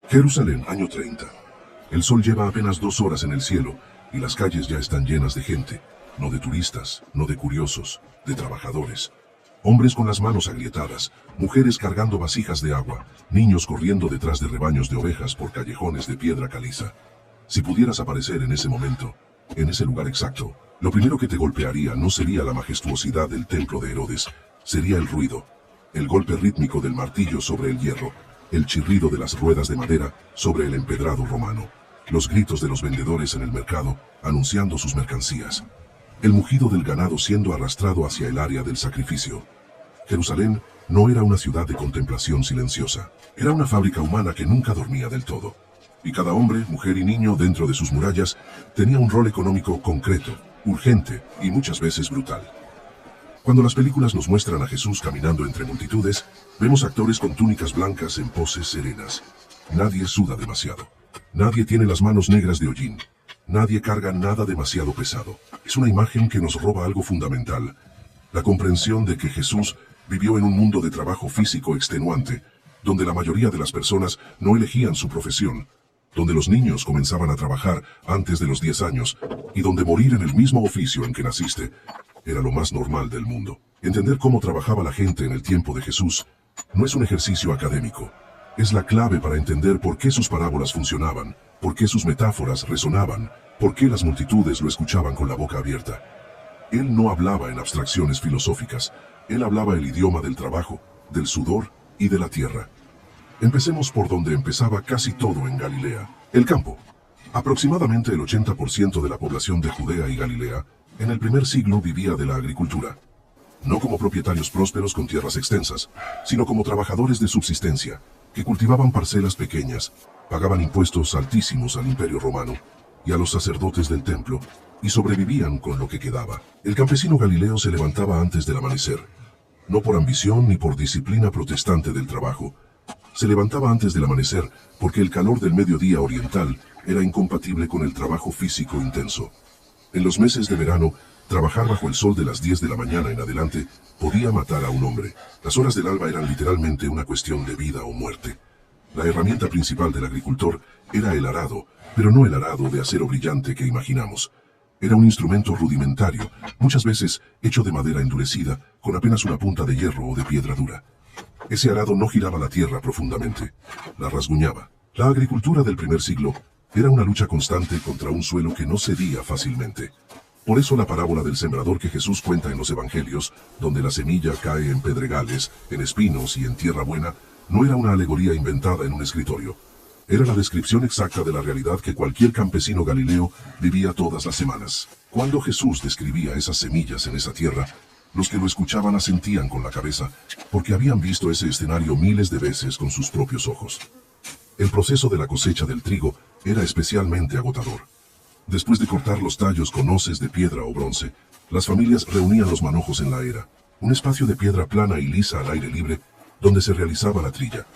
Jerusalén, año 30. El sol lleva apenas 2 horas en el cielo y las calles ya están llenas de gente, no de turistas, no de curiosos, de trabajadores. Hombres con las manos agrietadas, mujeres cargando vasijas de agua, niños corriendo detrás de rebaños de ovejas por callejones de piedra caliza. Si pudieras aparecer en ese momento, en ese lugar exacto, lo primero que te golpearía no sería la majestuosidad del templo de Herodes, sería el ruido, el golpe rítmico del martillo sobre el hierro, el chirrido de las ruedas de madera sobre el empedrado romano, los gritos de los vendedores en el mercado anunciando sus mercancías, el mugido del ganado siendo arrastrado hacia el área del sacrificio. Jerusalén no era una ciudad de contemplación silenciosa, era una fábrica humana que nunca dormía del todo. Y cada hombre, mujer y niño dentro de sus murallas tenía un rol económico concreto, urgente y muchas veces brutal. Cuando las películas nos muestran a Jesús caminando entre multitudes, vemos actores con túnicas blancas en poses serenas. Nadie suda demasiado. Nadie tiene las manos negras de hollín. Nadie carga nada demasiado pesado. Es una imagen que nos roba algo fundamental: la comprensión de que Jesús vivió en un mundo de trabajo físico extenuante, donde la mayoría de las personas no elegían su profesión, donde los niños comenzaban a trabajar antes de los 10 años, y donde morir en el mismo oficio en que naciste era lo más normal del mundo. Entender cómo trabajaba la gente en el tiempo de Jesús no es un ejercicio académico. Es la clave para entender por qué sus parábolas funcionaban, por qué sus metáforas resonaban, por qué las multitudes lo escuchaban con la boca abierta. Él no hablaba en abstracciones filosóficas, él hablaba el idioma del trabajo, del sudor y de la tierra. Empecemos por donde empezaba casi todo en Galilea, el campo. Aproximadamente el 80% de la población de Judea y Galilea en el primer siglo vivía de la agricultura. No como propietarios prósperos con tierras extensas, sino como trabajadores de subsistencia, que cultivaban parcelas pequeñas, pagaban impuestos altísimos al Imperio Romano y a los sacerdotes del templo, y sobrevivían con lo que quedaba. El campesino galileo se levantaba antes del amanecer, no por ambición ni por disciplina protestante del trabajo. Se levantaba antes del amanecer porque el calor del mediodía oriental era incompatible con el trabajo físico intenso. En los meses de verano, trabajar bajo el sol de las 10 de la mañana en adelante podía matar a un hombre. Las horas del alba eran literalmente una cuestión de vida o muerte. La herramienta principal del agricultor era el arado, pero no el arado de acero brillante que imaginamos. Era un instrumento rudimentario, muchas veces hecho de madera endurecida, con apenas una punta de hierro o de piedra dura. Ese arado no giraba la tierra profundamente, la rasguñaba. La agricultura del primer siglo era una lucha constante contra un suelo que no cedía fácilmente. Por eso la parábola del sembrador que Jesús cuenta en los evangelios, donde la semilla cae en pedregales, en espinos y en tierra buena, no era una alegoría inventada en un escritorio. Era la descripción exacta de la realidad que cualquier campesino galileo vivía todas las semanas. Cuando Jesús describía esas semillas en esa tierra, los que lo escuchaban asentían con la cabeza, porque habían visto ese escenario miles de veces con sus propios ojos. El proceso de la cosecha del trigo era especialmente agotador. Después de cortar los tallos con hoces de piedra o bronce, las familias reunían los manojos en la era, un espacio de piedra plana y lisa al aire libre, donde se realizaba la trilla.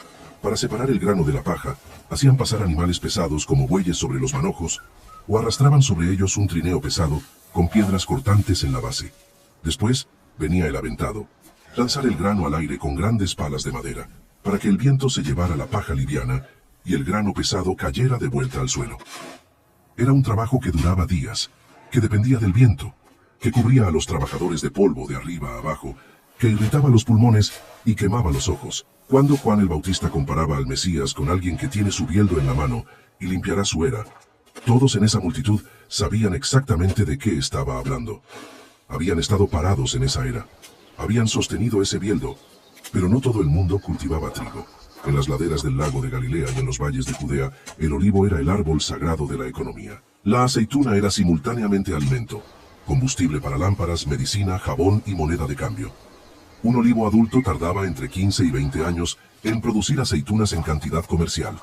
Para separar el grano de la paja, hacían pasar animales pesados como bueyes sobre los manojos, o arrastraban sobre ellos un trineo pesado, con piedras cortantes en la base. Después, venía el aventado, lanzar el grano al aire con grandes palas de madera, para que el viento se llevara la paja liviana, y el grano pesado cayera de vuelta al suelo. Era un trabajo que duraba días, que dependía del viento, que cubría a los trabajadores de polvo de arriba a abajo, que irritaba los pulmones y quemaba los ojos. Cuando Juan el Bautista comparaba al Mesías con alguien que tiene su bieldo en la mano y limpiará su era, todos en esa multitud sabían exactamente de qué estaba hablando. Habían estado parados en esa era, habían sostenido ese bieldo, pero no todo el mundo cultivaba trigo. En las laderas del lago de Galilea y en los valles de Judea, el olivo era el árbol sagrado de la economía. La aceituna era simultáneamente alimento, combustible para lámparas, medicina, jabón y moneda de cambio. Un olivo adulto tardaba entre 15 y 20 años en producir aceitunas en cantidad comercial.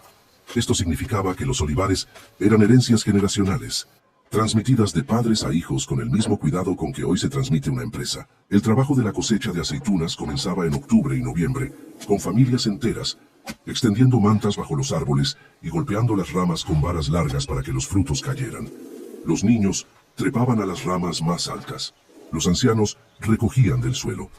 Esto significaba que los olivares eran herencias generacionales, transmitidas de padres a hijos con el mismo cuidado con que hoy se transmite una empresa. El trabajo de la cosecha de aceitunas comenzaba en octubre y noviembre, con familias enteras, extendiendo mantas bajo los árboles y golpeando las ramas con varas largas para que los frutos cayeran. Los niños trepaban a las ramas más altas. Los ancianos recogían del suelo.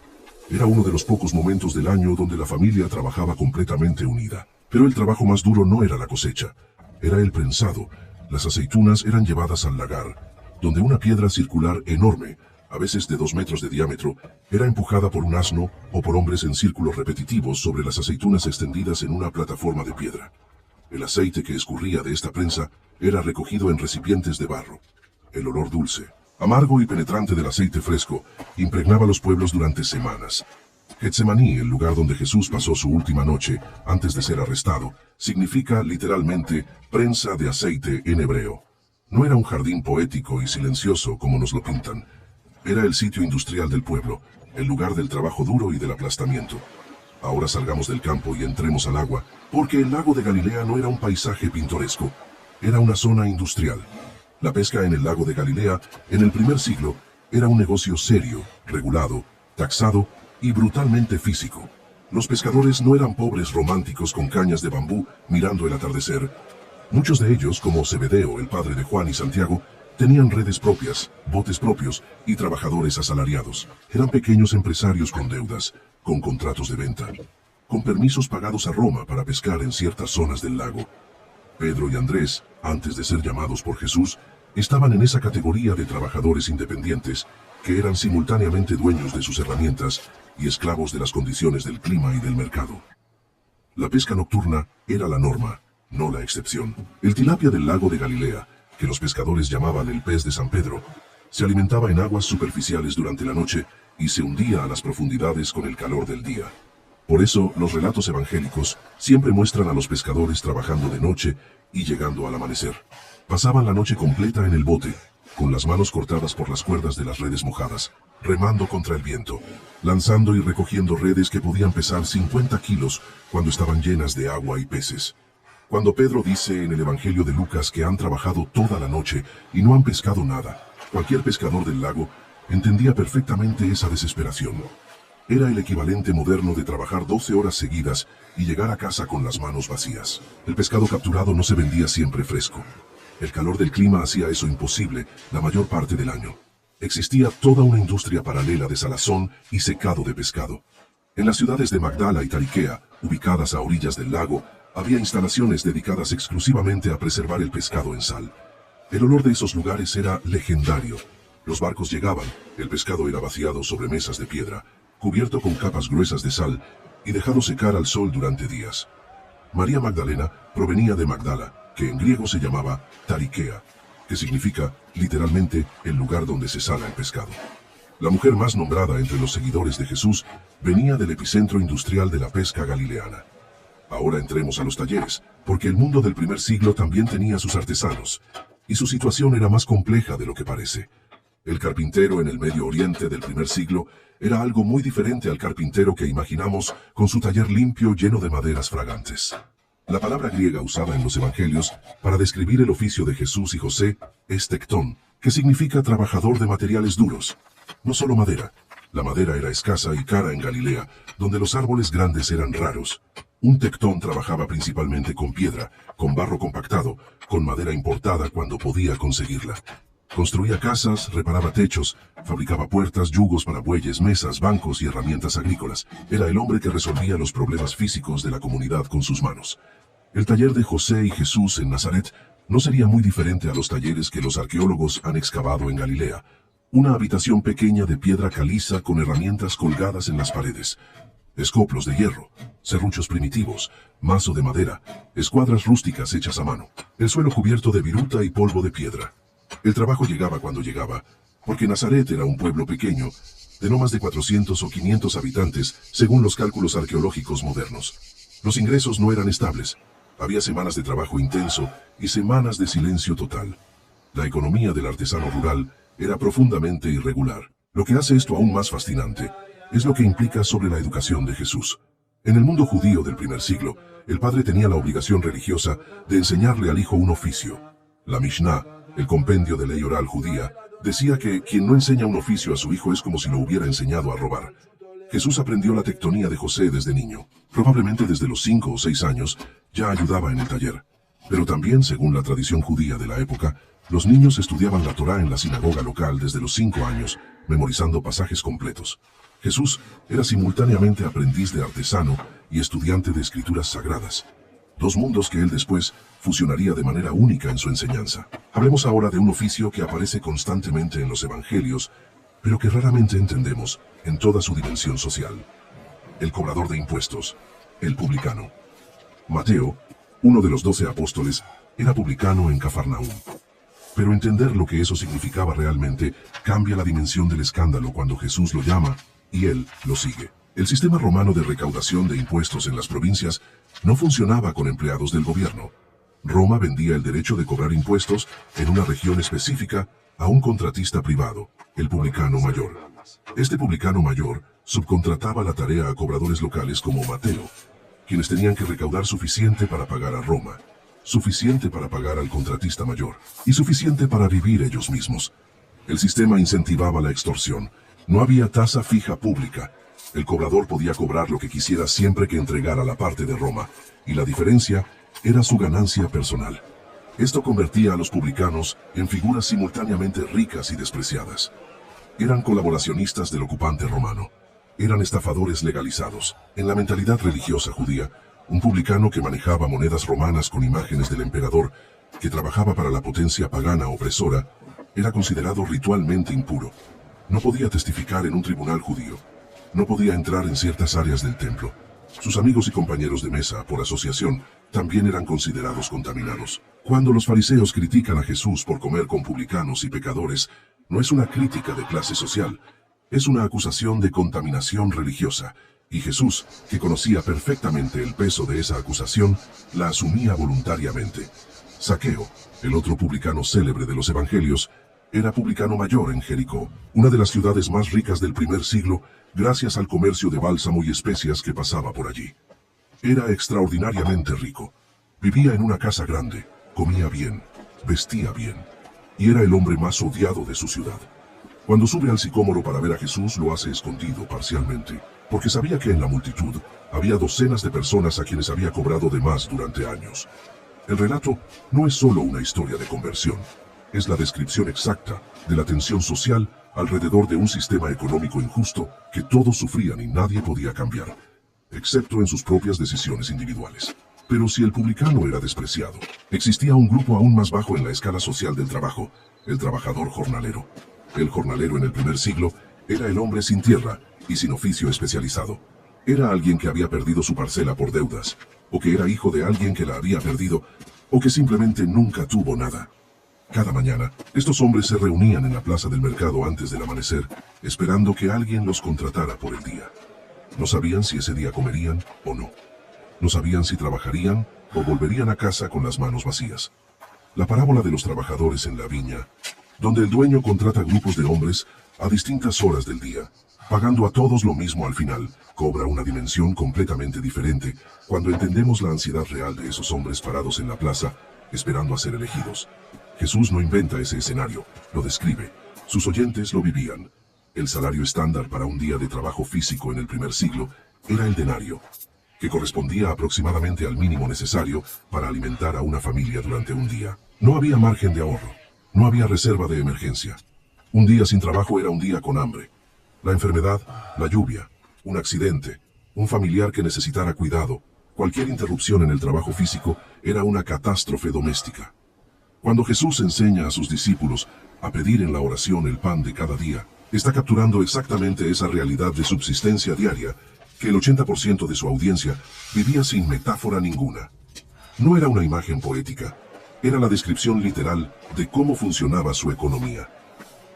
Era uno de los pocos momentos del año donde la familia trabajaba completamente unida. Pero el trabajo más duro no era la cosecha, era el prensado. Las aceitunas eran llevadas al lagar, donde una piedra circular enorme, a veces de 2 metros de diámetro, era empujada por un asno o por hombres en círculos repetitivos sobre las aceitunas extendidas en una plataforma de piedra. El aceite que escurría de esta prensa era recogido en recipientes de barro. El olor dulce, amargo y penetrante del aceite fresco impregnaba los pueblos durante semanas. Getsemaní, el lugar donde Jesús pasó su última noche antes de ser arrestado, significa literalmente prensa de aceite en hebreo. No era un jardín poético y silencioso como nos lo pintan. Era el sitio industrial del pueblo, el lugar del trabajo duro y del aplastamiento. Ahora salgamos del campo y entremos al agua, porque el lago de Galilea no era un paisaje pintoresco, era una zona industrial. La pesca en el lago de Galilea, en el primer siglo, era un negocio serio, regulado, taxado y brutalmente físico. Los pescadores no eran pobres románticos con cañas de bambú mirando el atardecer. Muchos de ellos, como Zebedeo, el padre de Juan y Santiago, tenían redes propias, botes propios y trabajadores asalariados. Eran pequeños empresarios con deudas, con contratos de venta, con permisos pagados a Roma para pescar en ciertas zonas del lago. Pedro y Andrés, antes de ser llamados por Jesús, estaban en esa categoría de trabajadores independientes que eran simultáneamente dueños de sus herramientas y esclavos de las condiciones del clima y del mercado. La pesca nocturna era la norma, no la excepción. El tilapia del lago de Galilea, que los pescadores llamaban el pez de San Pedro, se alimentaba en aguas superficiales durante la noche y se hundía a las profundidades con el calor del día. Por eso, los relatos evangélicos siempre muestran a los pescadores trabajando de noche y llegando al amanecer. Pasaban la noche completa en el bote, con las manos cortadas por las cuerdas de las redes mojadas, remando contra el viento, lanzando y recogiendo redes que podían pesar 50 kilos cuando estaban llenas de agua y peces. Cuando Pedro dice en el Evangelio de Lucas que han trabajado toda la noche y no han pescado nada, cualquier pescador del lago entendía perfectamente esa desesperación. Era el equivalente moderno de trabajar 12 horas seguidas y llegar a casa con las manos vacías. El pescado capturado no se vendía siempre fresco. El calor del clima hacía eso imposible la mayor parte del año. Existía toda una industria paralela de salazón y secado de pescado. En las ciudades de Magdala y Tariquea, ubicadas a orillas del lago, había instalaciones dedicadas exclusivamente a preservar el pescado en sal. El olor de esos lugares era legendario. Los barcos llegaban, el pescado era vaciado sobre mesas de piedra, cubierto con capas gruesas de sal y dejado secar al sol durante días. María Magdalena provenía de Magdala, que en griego se llamaba Tariquea, que significa, literalmente, el lugar donde se sala el pescado. La mujer más nombrada entre los seguidores de Jesús venía del epicentro industrial de la pesca galileana. Ahora entremos a los talleres, porque el mundo del primer siglo también tenía sus artesanos, y su situación era más compleja de lo que parece. El carpintero en el Medio Oriente del primer siglo era algo muy diferente al carpintero que imaginamos con su taller limpio lleno de maderas fragantes. La palabra griega usada en los evangelios para describir el oficio de Jesús y José es tectón, que significa trabajador de materiales duros. No solo madera. La madera era escasa y cara en Galilea, donde los árboles grandes eran raros. Un tectón trabajaba principalmente con piedra, con barro compactado, con madera importada cuando podía conseguirla. Construía casas, reparaba techos, fabricaba puertas, yugos para bueyes, mesas, bancos y herramientas agrícolas. Era el hombre que resolvía los problemas físicos de la comunidad con sus manos. El taller de José y Jesús en Nazaret no sería muy diferente a los talleres que los arqueólogos han excavado en Galilea. Una habitación pequeña de piedra caliza con herramientas colgadas en las paredes. Escoplos de hierro, serruchos primitivos, mazo de madera, escuadras rústicas hechas a mano, el suelo cubierto de viruta y polvo de piedra. El trabajo llegaba cuando llegaba, porque Nazaret era un pueblo pequeño, de no más de 400 o 500 habitantes, según los cálculos arqueológicos modernos. Los ingresos no eran estables, había semanas de trabajo intenso y semanas de silencio total. La economía del artesano rural era profundamente irregular. Lo que hace esto aún más fascinante es lo que implica sobre la educación de Jesús. En el mundo judío del primer siglo, el padre tenía la obligación religiosa de enseñarle al hijo un oficio. La Mishnah, el compendio de ley oral judía, decía que quien no enseña un oficio a su hijo es como si lo hubiera enseñado a robar. Jesús aprendió la tectonía de José desde niño. Probablemente desde los 5 o 6 años ya ayudaba en el taller. Pero también, según la tradición judía de la época, los niños estudiaban la Torá en la sinagoga local desde los 5 años, memorizando pasajes completos. Jesús era simultáneamente aprendiz de artesano y estudiante de escrituras sagradas. dos mundos que él después fusionaría de manera única en su enseñanza. Hablemos ahora de un oficio que aparece constantemente en los evangelios, pero que raramente entendemos en toda su dimensión social. El cobrador de impuestos, el publicano. Mateo, uno de los 12 apóstoles, era publicano en Cafarnaúm. Pero entender lo que eso significaba realmente cambia la dimensión del escándalo cuando Jesús lo llama y él lo sigue. El sistema romano de recaudación de impuestos en las provincias no funcionaba con empleados del gobierno. Roma vendía el derecho de cobrar impuestos en una región específica a un contratista privado, el publicano mayor. Este publicano mayor subcontrataba la tarea a cobradores locales como Mateo, quienes tenían que recaudar suficiente para pagar a Roma, suficiente para pagar al contratista mayor, y suficiente para vivir ellos mismos. El sistema incentivaba la extorsión. No había tasa fija pública. El cobrador podía cobrar lo que quisiera siempre que entregara la parte de Roma, y la diferencia era su ganancia personal. Esto convertía a los publicanos en figuras simultáneamente ricas y despreciadas. Eran colaboracionistas del ocupante romano. Eran estafadores legalizados. En la mentalidad religiosa judía, un publicano que manejaba monedas romanas con imágenes del emperador, que trabajaba para la potencia pagana opresora, era considerado ritualmente impuro. No podía testificar en un tribunal judío. No podía entrar en ciertas áreas del templo. Sus amigos y compañeros de mesa, por asociación, también eran considerados contaminados. Cuando los fariseos critican a Jesús por comer con publicanos y pecadores, no es una crítica de clase social, es una acusación de contaminación religiosa, y Jesús, que conocía perfectamente el peso de esa acusación, la asumía voluntariamente. Zaqueo, el otro publicano célebre de los evangelios, era publicano mayor en Jericó, una de las ciudades más ricas del primer siglo, gracias al comercio de bálsamo y especias que pasaba por allí. Era extraordinariamente rico. Vivía en una casa grande, comía bien, vestía bien, y era el hombre más odiado de su ciudad. Cuando sube al sicómoro para ver a Jesús, lo hace escondido parcialmente, porque sabía que en la multitud había docenas de personas a quienes había cobrado de más durante años. El relato no es solo una historia de conversión, es la descripción exacta de la tensión social alrededor de un sistema económico injusto que todos sufrían y nadie podía cambiar, excepto en sus propias decisiones individuales. Pero si el publicano era despreciado, existía un grupo aún más bajo en la escala social del trabajo, el trabajador jornalero. El jornalero en el primer siglo era el hombre sin tierra y sin oficio especializado. Era alguien que había perdido su parcela por deudas, o que era hijo de alguien que la había perdido, o que simplemente nunca tuvo nada. Cada mañana, estos hombres se reunían en la plaza del mercado antes del amanecer, esperando que alguien los contratara por el día. No sabían si ese día comerían o no. No sabían si trabajarían o volverían a casa con las manos vacías. La parábola de los trabajadores en la viña, donde el dueño contrata grupos de hombres a distintas horas del día, pagando a todos lo mismo al final, cobra una dimensión completamente diferente cuando entendemos la ansiedad real de esos hombres parados en la plaza, esperando a ser elegidos. Jesús no inventa ese escenario, lo describe. Sus oyentes lo vivían. El salario estándar para un día de trabajo físico en el primer siglo era el denario, que correspondía aproximadamente al mínimo necesario para alimentar a una familia durante un día. No había margen de ahorro, no había reserva de emergencia. Un día sin trabajo era un día con hambre. La enfermedad, la lluvia, un accidente, un familiar que necesitara cuidado, cualquier interrupción en el trabajo físico era una catástrofe doméstica. Cuando Jesús enseña a sus discípulos a pedir en la oración el pan de cada día, está capturando exactamente esa realidad de subsistencia diaria que el 80% de su audiencia vivía sin metáfora ninguna. No era una imagen poética, era la descripción literal de cómo funcionaba su economía.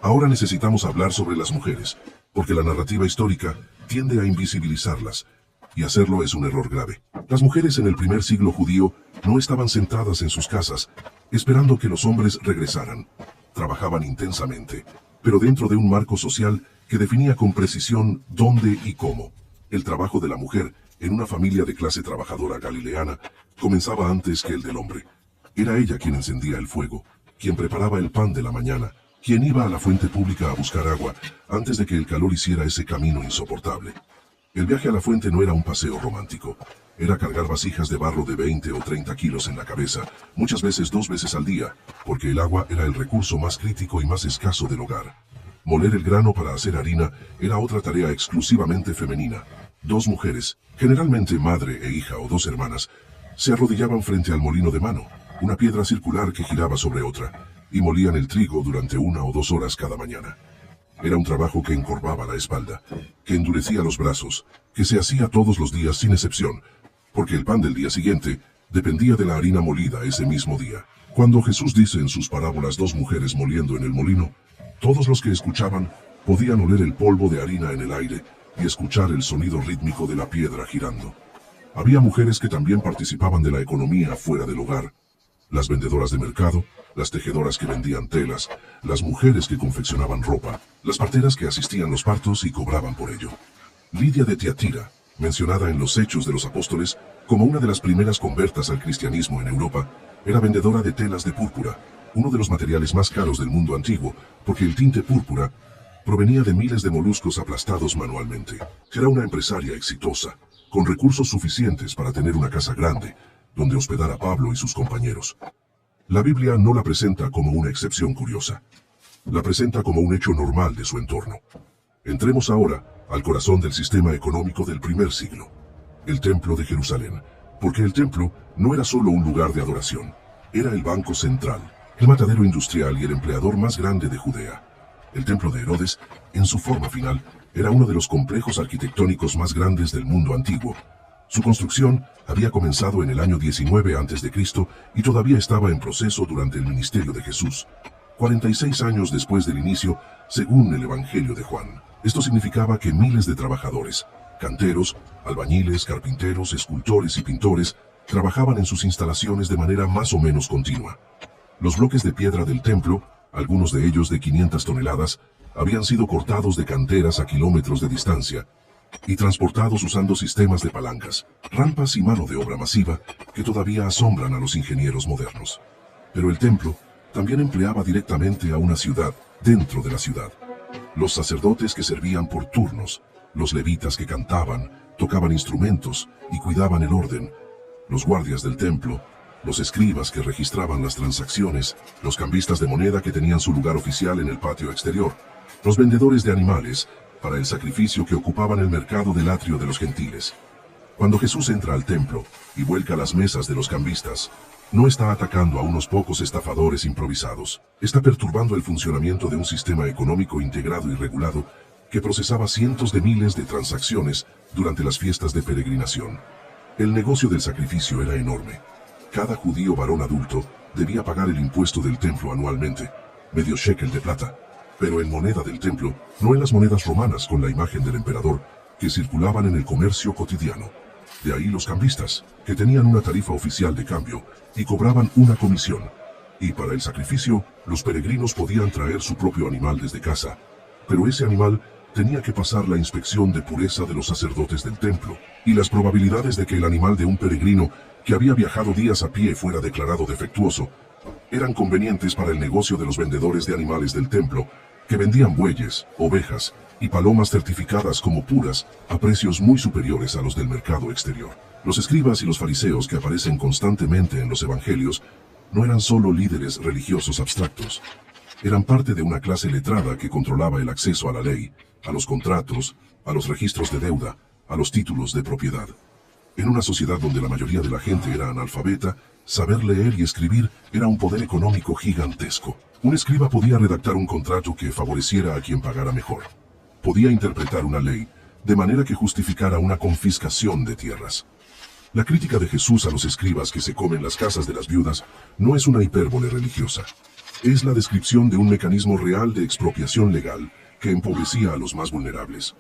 Ahora necesitamos hablar sobre las mujeres, porque la narrativa histórica tiende a invisibilizarlas, y hacerlo es un error grave. Las mujeres en el primer siglo judío no estaban sentadas en sus casas, esperando que los hombres regresaran. Trabajaban intensamente, pero dentro de un marco social que definía con precisión dónde y cómo. El trabajo de la mujer en una familia de clase trabajadora galileana comenzaba antes que el del hombre. Era ella quien encendía el fuego, quien preparaba el pan de la mañana, quien iba a la fuente pública a buscar agua antes de que el calor hiciera ese camino insoportable. El viaje a la fuente no era un paseo romántico, era cargar vasijas de barro de 20 o 30 kilos en la cabeza, muchas veces 2 veces al día, porque el agua era el recurso más crítico y más escaso del hogar. Moler el grano para hacer harina era otra tarea exclusivamente femenina. 2 mujeres, generalmente madre e hija o 2 hermanas, Se arrodillaban frente al molino de mano, una piedra circular que giraba sobre otra, y molían el trigo durante 1 o 2 horas cada mañana. Era un trabajo que encorvaba la espalda, que endurecía los brazos, que se hacía todos los días sin excepción, porque el pan del día siguiente dependía de la harina molida ese mismo día. Cuando Jesús dice en sus parábolas 2 mujeres moliendo en el molino, todos los que escuchaban podían oler el polvo de harina en el aire y escuchar el sonido rítmico de la piedra girando. Había mujeres que también participaban de la economía fuera del hogar: las vendedoras de mercado, las tejedoras que vendían telas, las mujeres que confeccionaban ropa, las parteras que asistían a los partos y cobraban por ello. Lidia de Tiatira, mencionada en los Hechos de los Apóstoles como una de las primeras convertas al cristianismo en Europa, era vendedora de telas de púrpura, uno de los materiales más caros del mundo antiguo, porque el tinte púrpura provenía de miles de moluscos aplastados manualmente. Era una empresaria exitosa, con recursos suficientes para tener una casa grande, donde hospedar a Pablo y sus compañeros. La Biblia no la presenta como una excepción curiosa. La presenta como un hecho normal de su entorno. Entremos ahora al corazón del sistema económico del primer siglo, el Templo de Jerusalén, porque el templo no era solo un lugar de adoración, era el banco central, el matadero industrial y el empleador más grande de Judea. El templo de Herodes, en su forma final, era uno de los complejos arquitectónicos más grandes del mundo antiguo. Su construcción había comenzado en el año 19 a.C. y todavía estaba en proceso durante el ministerio de Jesús, 46 años después del inicio, según el Evangelio de Juan. Esto significaba que miles de trabajadores, canteros, albañiles, carpinteros, escultores y pintores, trabajaban en sus instalaciones de manera más o menos continua. Los bloques de piedra del templo, algunos de ellos de 500 toneladas, habían sido cortados de canteras a kilómetros de distancia y transportados usando sistemas de palancas, rampas y mano de obra masiva que todavía asombran a los ingenieros modernos. Pero el templo también empleaba directamente a una ciudad dentro de la ciudad. Los sacerdotes que servían por turnos, los levitas que cantaban, tocaban instrumentos y cuidaban el orden, los guardias del templo, los escribas que registraban las transacciones, los cambistas de moneda que tenían su lugar oficial en el patio exterior, los vendedores de animales para el sacrificio que ocupaban el mercado del atrio de los gentiles. Cuando Jesús entra al templo y vuelca las mesas de los cambistas, no está atacando a unos pocos estafadores improvisados, está perturbando el funcionamiento de un sistema económico integrado y regulado que procesaba cientos de miles de transacciones durante las fiestas de peregrinación. El negocio del sacrificio era enorme. Cada judío varón adulto debía pagar el impuesto del templo anualmente, medio shekel de plata, pero en moneda del templo, no en las monedas romanas con la imagen del emperador, que circulaban en el comercio cotidiano. De ahí los cambistas, que tenían una tarifa oficial de cambio y cobraban una comisión. Y para el sacrificio, los peregrinos podían traer su propio animal desde casa, pero ese animal tenía que pasar la inspección de pureza de los sacerdotes del templo, y las probabilidades de que el animal de un peregrino que había viajado días a pie fuera declarado defectuoso eran convenientes para el negocio de los vendedores de animales del templo, que vendían bueyes, ovejas y palomas certificadas como puras a precios muy superiores a los del mercado exterior. Los escribas y los fariseos que aparecen constantemente en los evangelios no eran solo líderes religiosos abstractos, eran parte de una clase letrada que controlaba el acceso a la ley, a los contratos, a los registros de deuda, a los títulos de propiedad. En una sociedad donde la mayoría de la gente era analfabeta, saber leer y escribir era un poder económico gigantesco. Un escriba podía redactar un contrato que favoreciera a quien pagara mejor. Podía interpretar una ley de manera que justificara una confiscación de tierras. La crítica de Jesús a los escribas que se comen las casas de las viudas no es una hipérbole religiosa. Es la descripción de un mecanismo real de expropiación legal que empobrecía a los más vulnerables.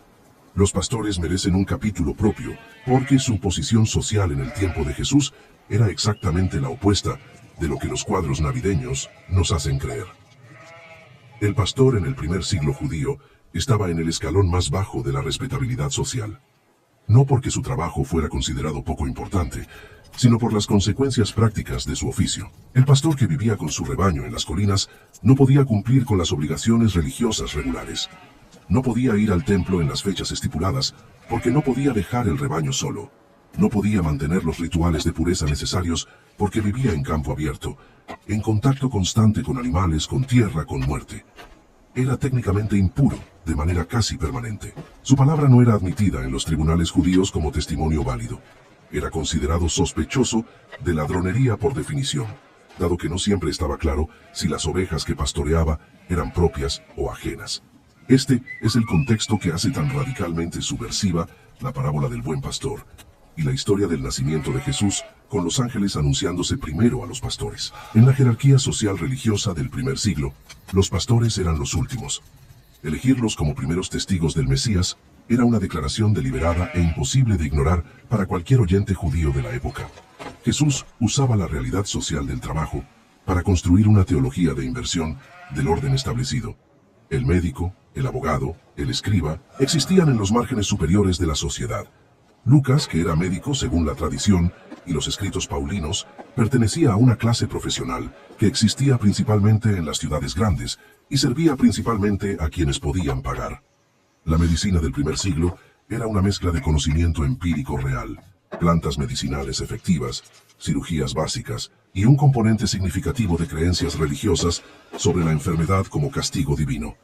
Los pastores merecen un capítulo propio, porque su posición social en el tiempo de Jesús era exactamente la opuesta de lo que los cuadros navideños nos hacen creer. El pastor en el primer siglo judío estaba en el escalón más bajo de la respetabilidad social. No porque su trabajo fuera considerado poco importante, sino por las consecuencias prácticas de su oficio. El pastor que vivía con su rebaño en las colinas no podía cumplir con las obligaciones religiosas regulares. No podía ir al templo en las fechas estipuladas porque no podía dejar el rebaño solo. No podía mantener los rituales de pureza necesarios porque vivía en campo abierto, en contacto constante con animales, con tierra, con muerte. Era técnicamente impuro, de manera casi permanente. Su palabra no era admitida en los tribunales judíos como testimonio válido. Era considerado sospechoso de ladronería por definición, dado que no siempre estaba claro si las ovejas que pastoreaba eran propias o ajenas. Este es el contexto que hace tan radicalmente subversiva la parábola del buen pastor y la historia del nacimiento de Jesús, con los ángeles anunciándose primero a los pastores. En la jerarquía social religiosa del primer siglo, los pastores eran los últimos. Elegirlos como primeros testigos del Mesías era una declaración deliberada e imposible de ignorar para cualquier oyente judío de la época. Jesús usaba la realidad social del trabajo para construir una teología de inversión del orden establecido. El médico, el abogado, el escriba, existían en los márgenes superiores de la sociedad. Lucas, que era médico según la tradición, y los escritos paulinos, pertenecía a una clase profesional que existía principalmente en las ciudades grandes y servía principalmente a quienes podían pagar. La medicina del primer siglo era una mezcla de conocimiento empírico real, plantas medicinales efectivas, cirugías básicas y un componente significativo de creencias religiosas sobre la enfermedad como castigo divino.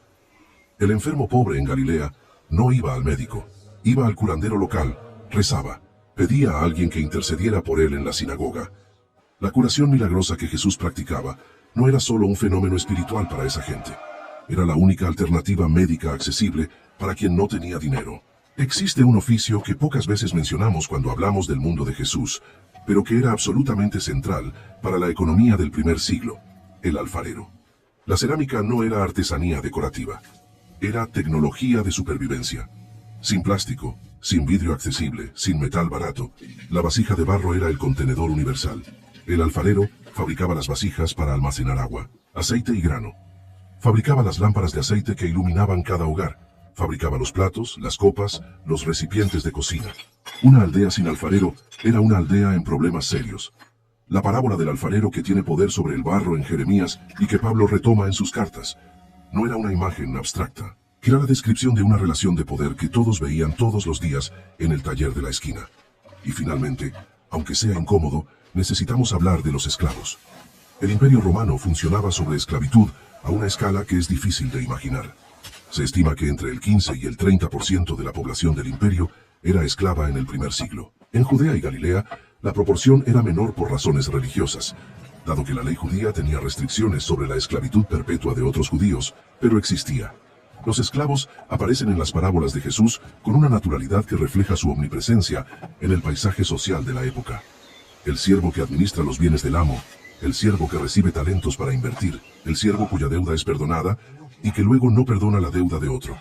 El enfermo pobre en Galilea no iba al médico, iba al curandero local, rezaba, pedía a alguien que intercediera por él en la sinagoga. La curación milagrosa que Jesús practicaba no era solo un fenómeno espiritual para esa gente. Era la única alternativa médica accesible para quien no tenía dinero. Existe un oficio que pocas veces mencionamos cuando hablamos del mundo de Jesús, pero que era absolutamente central para la economía del primer siglo: el alfarero. La cerámica no era artesanía decorativa, era tecnología de supervivencia. Sin plástico, sin vidrio accesible, sin metal barato, la vasija de barro era el contenedor universal. El alfarero fabricaba las vasijas para almacenar agua, aceite y grano. Fabricaba las lámparas de aceite que iluminaban cada hogar. Fabricaba los platos, las copas, los recipientes de cocina. Una aldea sin alfarero era una aldea en problemas serios. La parábola del alfarero que tiene poder sobre el barro en Jeremías y que Pablo retoma en sus cartas no era una imagen abstracta. Era la descripción de una relación de poder que todos veían todos los días en el taller de la esquina. Y finalmente, aunque sea incómodo, necesitamos hablar de los esclavos. El Imperio Romano funcionaba sobre esclavitud a una escala que es difícil de imaginar. Se estima que entre el 15 y el 30% de la población del imperio era esclava en el primer siglo. En Judea y Galilea, la proporción era menor por razones religiosas, dado que la ley judía tenía restricciones sobre la esclavitud perpetua de otros judíos, pero existía. Los esclavos aparecen en las parábolas de Jesús con una naturalidad que refleja su omnipresencia en el paisaje social de la época. El siervo que administra los bienes del amo, el siervo que recibe talentos para invertir, el siervo cuya deuda es perdonada y que luego no perdona la deuda de otro.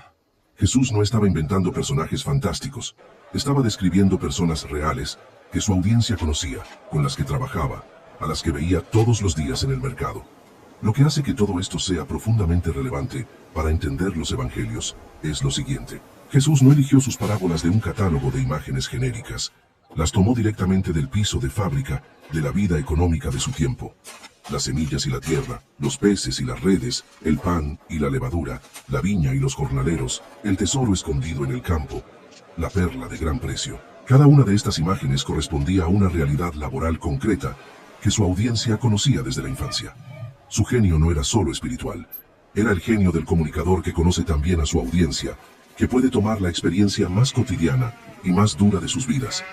Jesús no estaba inventando personajes fantásticos, estaba describiendo personas reales que su audiencia conocía, con las que trabajaba, a las que veía todos los días en el mercado. Lo que hace que todo esto sea profundamente relevante para entender los evangelios es lo siguiente. Jesús no eligió sus parábolas de un catálogo de imágenes genéricas, las tomó directamente del piso de fábrica de la vida económica de su tiempo. Las semillas y la tierra, los peces y las redes, el pan y la levadura, la viña y los jornaleros, el tesoro escondido en el campo, la perla de gran precio. Cada una de estas imágenes correspondía a una realidad laboral concreta que su audiencia conocía desde la infancia. Su genio no era solo espiritual, era el genio del comunicador que conoce también a su audiencia, que puede tomar la experiencia más cotidiana y más dura de sus vidas,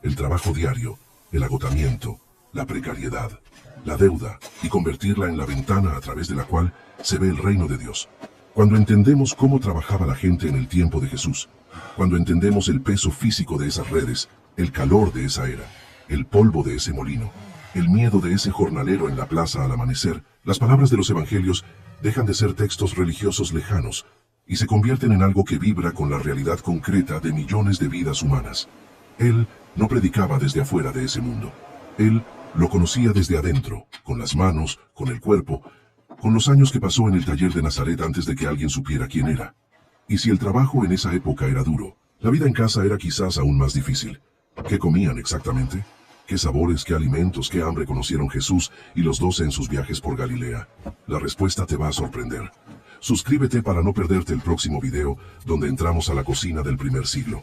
el trabajo diario, el agotamiento, la precariedad, la deuda, y convertirla en la ventana a través de la cual se ve el reino de Dios. Cuando entendemos cómo trabajaba la gente en el tiempo de Jesús, cuando entendemos el peso físico de esas redes, el calor de esa era, el polvo de ese molino, el miedo de ese jornalero en la plaza al amanecer, las palabras de los evangelios dejan de ser textos religiosos lejanos y se convierten en algo que vibra con la realidad concreta de millones de vidas humanas. Él no predicaba desde afuera de ese mundo. Él lo conocía desde adentro, con las manos, con el cuerpo, con los años que pasó en el taller de Nazaret antes de que alguien supiera quién era. Y si el trabajo en esa época era duro, la vida en casa era quizás aún más difícil. ¿Qué comían exactamente? ¿Qué sabores, qué alimentos, qué hambre conocieron Jesús y los 12 en sus viajes por Galilea? La respuesta te va a sorprender. Suscríbete para no perderte el próximo video, donde entramos a la cocina del primer siglo.